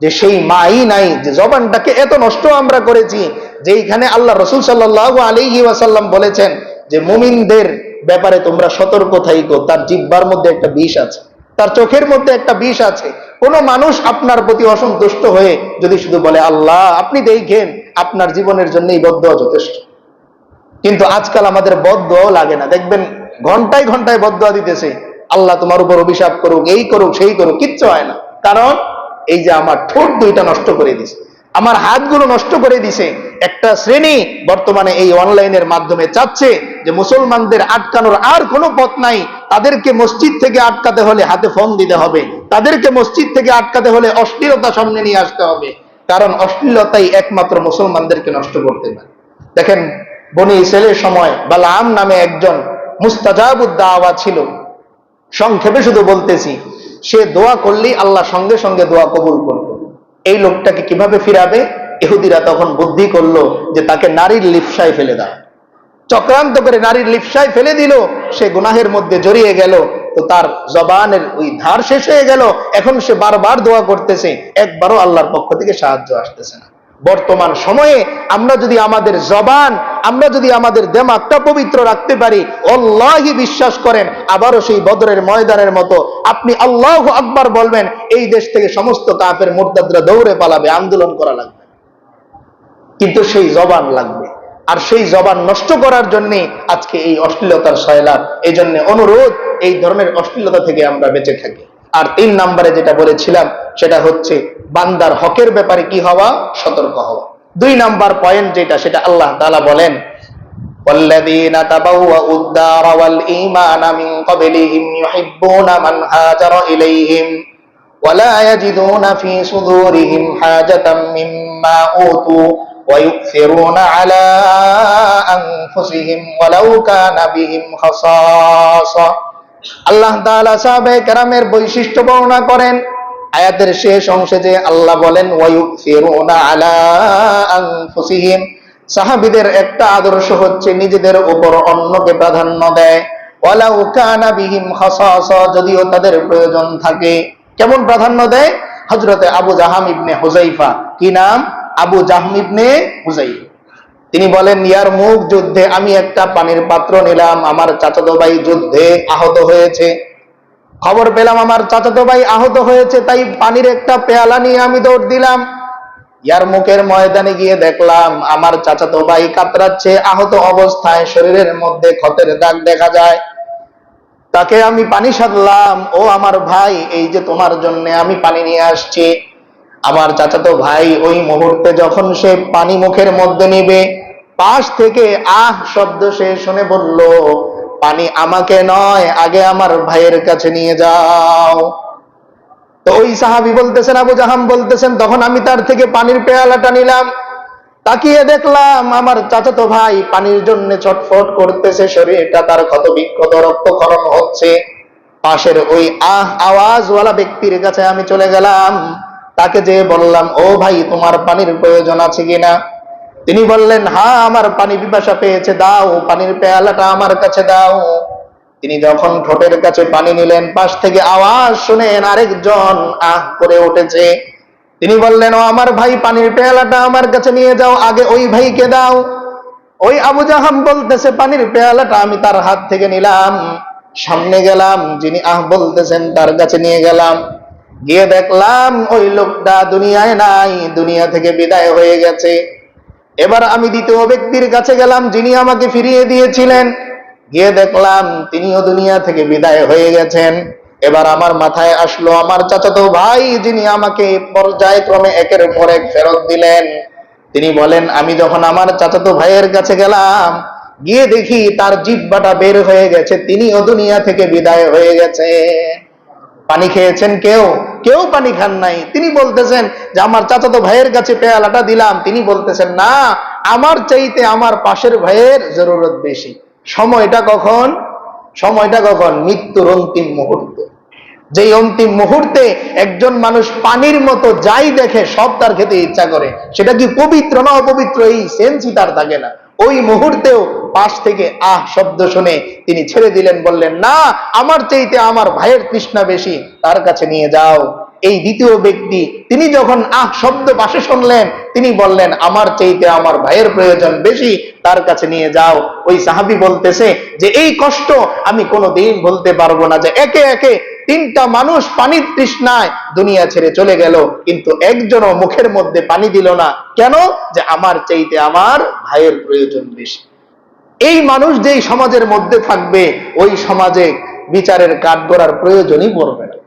যে সেই মাই নাই, যে জবানটাকে এত নষ্ট আমরা করেছি, যেইখানে আল্লাহ রাসূল সাল্লাল্লাহু আলাইহি ওয়াসাল্লাম বলেছেন যে মুমিনদের ব্যাপারে তোমরা সতর্ক থাইকো, তার জিহ্বার মধ্যে একটা বিষ আছে, তার চোখের মধ্যে একটা বিষ আছে। কোন মানুষ আপনার প্রতি অসন্তুষ্ট হয়ে যদি শুধু বলে আল্লাহ, আপনি দেখেন, আপনার জীবনের জন্য এই বদদুয়া যথেষ্ট। কিন্তু আজকাল আমাদের বদদুয়াও লাগে না। দেখবেন ঘন্টায় ঘন্টায় বদদুয়া দিতেছে, আল্লাহ তোমার উপর অভিশাপ করুক, এই করুক, সেই করুক, কিচ্ছু হয় না। কারণ এই যে আমার ঠোঁট 2টা নষ্ট করে দিছে, আমার হাতগুলো নষ্ট করে দিছে। একটা শ্রেণী বর্তমানে এই অনলাইনের মাধ্যমে চাচ্ছে যে মুসলমানদের আটকানোর আর কোনো পথ নাই, তাদেরকে মসজিদ থেকে আটকাতে হলে হাতে ফোন দিতে হবে, তাদেরকে মসজিদ থেকে আটকাতে হলে অশ্লীলতা সামনে নিয়ে আসতে হবে, কারণ অশ্লীলতাই একমাত্র মুসলমানদেরকে নষ্ট করতে পারে। দেখেন বনি ইসরাইলের সময় বালাম নামে একজন মুস্তাজাবুদ দাওয়া ছিল। সংক্ষেপে শুধু বলতেছি, সে দোয়া করলেই আল্লাহ সঙ্গে সঙ্গে দোয়া কবুল করত। এই লোকটাকে কিভাবে ফিরাবে? ইহুদিরা তখন বুদ্ধি করলো যে তাকে নারীর লিপ্সায় ফেলে দাও। চক্রান্ত করে নারীর লিপ্সায় ফেলে দিল, সে গুনাহের মধ্যে জড়িয়ে গেল। তো তার জবানের ওই ধার শেষ হয়ে গেল, এখন সে বারবার দোয়া করতেছে, একবারও আল্লাহর পক্ষ থেকে সাহায্য আসতেছে না। বর্তমান সময়ে আমরা যদি আমাদের জবান, আমরা যদি আমাদের দিমাগটা পবিত্র রাখতে পারি, আল্লাহি বিশ্বাস করেন, আবারও সেই বদরের ময়দানের মতো আপনি আল্লাহু আকবার বলবেন, এই দেশ থেকে সমস্ত কাফের মুরতাদরা দৌড়ে পালাবে, আন্দোলন করা লাগবে। কিন্তু সেই জবান লাগবে, আর সেই জবান নষ্ট করার জন্য আজকে এই অশ্লীলতার সয়লাব। এই জন্য অনুরোধ, এই ধরনের অশ্লীলতা থেকে আমরা বেঁচে থাকি। আর 3 নম্বরে যেটা বলেছিলাম সেটা হচ্ছে বান্দার হকের ব্যাপারে কি হওয়া? সতর্ক হওয়া। 2 নম্বর পয়েন্ট যেটা, সেটা আল্লাহ তাআলা বলেন, والذين تبوأوا الدار والإيمان من قبلهم يحبون من هاجر إليهم ولا يجدون في صدورهم حاجة مما أوتوا ويؤثرون على أنفسهم ولو كان بهم خصاصة। আল্লাহ তাআলা সাহাবায়ে কেরামের বৈশিষ্ট্য বর্ণনা করেন। আয়াতের শেষ অংশে যে আল্লাহ বলেন ওয়ায়ুসিরুনা আলা আনফুসিহিম, সাহাবীদের একটা আদর্শ হচ্ছে নিজেদের উপর অন্যকে প্রাধান্য দেয়। ওয়ালাউ কানা বিহিম খাসাসা, যদিও তাদের প্রয়োজন থাকে। কেমন প্রাধান্য দেয়? হযরতে আবু জাহাম ইবনে হুযাইফা, কি নাম? আবু জাহম ইবনে হুযাইফা। তিনি বলেন, ইয়ারমুক যুদ্ধে আমি একটা পানির পাত্র নিলাম, আমার চাচাতো ভাই যুদ্ধে আহত হয়েছে। খবর পেলাম আমার চাচাতো ভাই আহত হয়েছে, তাই পানির একটা পেয়ালা নিয়ে আমি দৌড় দিলাম। ইয়ারমুকের ময়দানে গিয়ে দেখলাম আমার চাচাতো ভাই কাতরাচ্ছে, আহত অবস্থায়, শরীরের মধ্যে ক্ষতের দাগ দেখা যায়। তাকে আমি পানি সাধলাম, ও আমার ভাই, এই যে তোমার জন্য আমি পানি নিয়ে আসছি। আমার চাচাতো ভাই ওই মুহূর্তে যখন সে পানি মুখের মধ্যে নিবে, পাশ থেকে আহ শব্দ সে শুনে বলল, পানি আমাকে নয়, আগে আমার ভাইয়ের কাছে নিয়ে যাও। তো ওই সাহাবী বলতেছেন, আবু জাহাম বলতেছেন, তখন আমি তার থেকে পানির পেয়ালাটা নিলাম, তাকিয়ে দেখলাম আমার চাচাতো ভাই পানির জন্য ছটফট করতেছে, শরীরটা তার ক্ষত বিক্ষত, রক্তক্ষরণ হচ্ছে। পাশের ওই আওয়াজওয়ালা ব্যক্তির কাছে আমি চলে গেলাম, তাকে যে বললাম, ও ভাই, তোমার পানির প্রয়োজন আছে কিনা? তিনি বললেন, হ্যাঁ, আমার পানি পিপাসা পেয়েছে, দাও, পানির পেয়ালাটা আমার কাছে দাও। তিনি যখন ঠোঁটের কাছে পানি নিলেন, পাশ থেকে আওয়াজ শুনেন আরেকজন আহ করে উঠেছে। তিনি বললেন, ও আমার ভাই, পানির পেয়ালাটা আমার কাছে নিয়ে যাও, আগে ওই ভাইকে দাও। ওই আবু জাহাম বলতেছে, পানির পেয়ালাটা আমি তার হাত থেকে নিলাম, সামনে গেলাম, যিনি আহ বলতেছেন তার কাছে নিয়ে গেলাম। গিয়ে দেখলাম ওই লোকটা দুনিয়ায় নাই, দুনিয়া থেকে বিদায় হয়ে গেছে। এবার আমি দ্বিতীয় ব্যক্তির কাছে গেলাম, যিনি আমাকে ফিরিয়ে দিয়েছিলেন। গিয়ে দেখলাম তিনিও দুনিয়া থেকে বিদায় হয়ে গেছেন। এবার আমার মাথায় আসলো আমার চাচাতো ভাই, যিনি আমাকে পর্যায়ক্রমে একের পর এক ফেরত দিলেন। তিনি বলেন, আমি যখন আমার চাচাতো ভাইয়ের কাছে গেলাম, গিয়ে দেখি তার জিহ্বাটা বের হয়ে গেছে, তিনিও দুনিয়া থেকে বিদায় হয়ে গেছে। পানি খেয়েছেন কেউ? কেউ পানি খান নাই। তিনি বলতেছেন যে আমার চাচাতো ভাইয়ের কাছে পেয়ালাটা দিলাম, তিনি বলতেছেন, না, আমার চাইতে আমার পাশের ভাইয়ের জরুরত বেশি। সময়টা কখন? সময়টা কখন? মৃত্যুর অন্তিম মুহূর্ত। যেই অন্তিম মুহূর্তে একজন মানুষ পানির মতো যাই দেখে সব তার খেতে ইচ্ছা করে, সেটা কি পবিত্র না অপবিত্র এই সেন্সই তার থাকে না। ওই মুহূর্তেও পাশ থেকে আহ শব্দ শুনে তিনি ছেড়ে দিলেন, বললেন, না, আমার চাইতে আমার ভাইয়ের তৃষ্ণা বেশি, তার কাছে নিয়ে যাও। এই দ্বিতীয় ব্যক্তি, তিনি যখন আহ শব্দ পাশে শুনলেন, তিনি বললেন, আমার চাইতে আমার ভাইয়ের প্রয়োজন বেশি, তার কাছে নিয়ে যাও। ওই সাহাবী বলতেছে যে এই কষ্ট আমি কোনোদিন ভুলতে পারবো না, যে একে একে তিনটা মানুষ পানির তৃষ্ণায় দুনিয়া ছেড়ে চলে গেল, কিন্তু একজনও মুখের মধ্যে পানি দিল না। কেন? যে আমার চাইতে আমার ভাইয়ের প্রয়োজন বেশি। এই মানুষ যেই সমাজের মধ্যে থাকবে, ওই সমাজে বিচারের কাঠগড়ার প্রয়োজনই পড়বে না।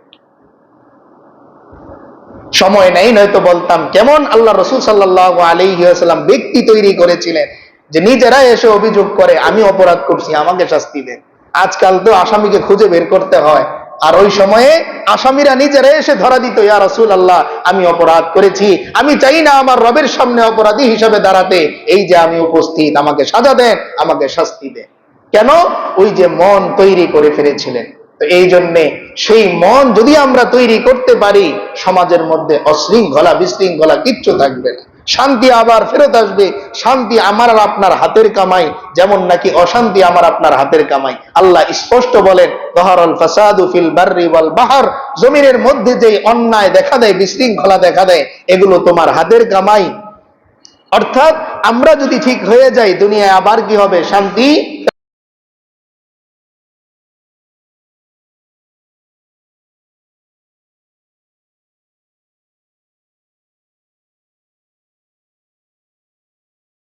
সময় নেই, নয়তো বলতাম কেমন আল্লাহ রাসূল সাল্লাল্লাহু আলাইহি ওয়াসাল্লাম ব্যক্তি তৈরি করেছিলেন, যে নিজেরা এসে অভিযোগ করে, আমি অপরাধ করছি, আমাকে শাস্তি দেন। আজকাল তো আসামিকে খুঁজে বের করতে হয়, আর ওই সময়ে আসামিরা নিজেরা এসে ধরা দিত, ইয়া রাসূলুল্লাহ, আমি অপরাধ করেছি, আমি চাই না আমার রবের সামনে অপরাধী হিসেবে দাঁড়াতে, এই যে আমি উপস্থিত, আমাকে সাজা দেন, আমাকে শাস্তি দেন। কেন? ওই যে মন তৈরি করে ফেলেছিলেন। তো এই জন্যে সেই মন যদি আমরা তৈরি করতে পারি, সমাজের মধ্যে অশৃঙ্খলা বিশৃঙ্খলা কিচ্ছু থাকবে না, শান্তি আবার ফেরত আসবে। শান্তি আমার আর আপনার হাতের কামাই, যেমন নাকি অশান্তি আমার আপনার হাতের কামাই। আল্লাহ স্পষ্ট বলেন, যাহারাল ফাসাদু ফিল বাররি ওয়াল বাহর, জমিনের মধ্যে যে অন্যায় দেখা দেয়, বিশৃঙ্খলা দেখা দেয়, এগুলো তোমার হাতের কামাই। অর্থাৎ আমরা যদি ঠিক হয়ে যাই, দুনিয়ায় আবার কি হবে? শান্তি।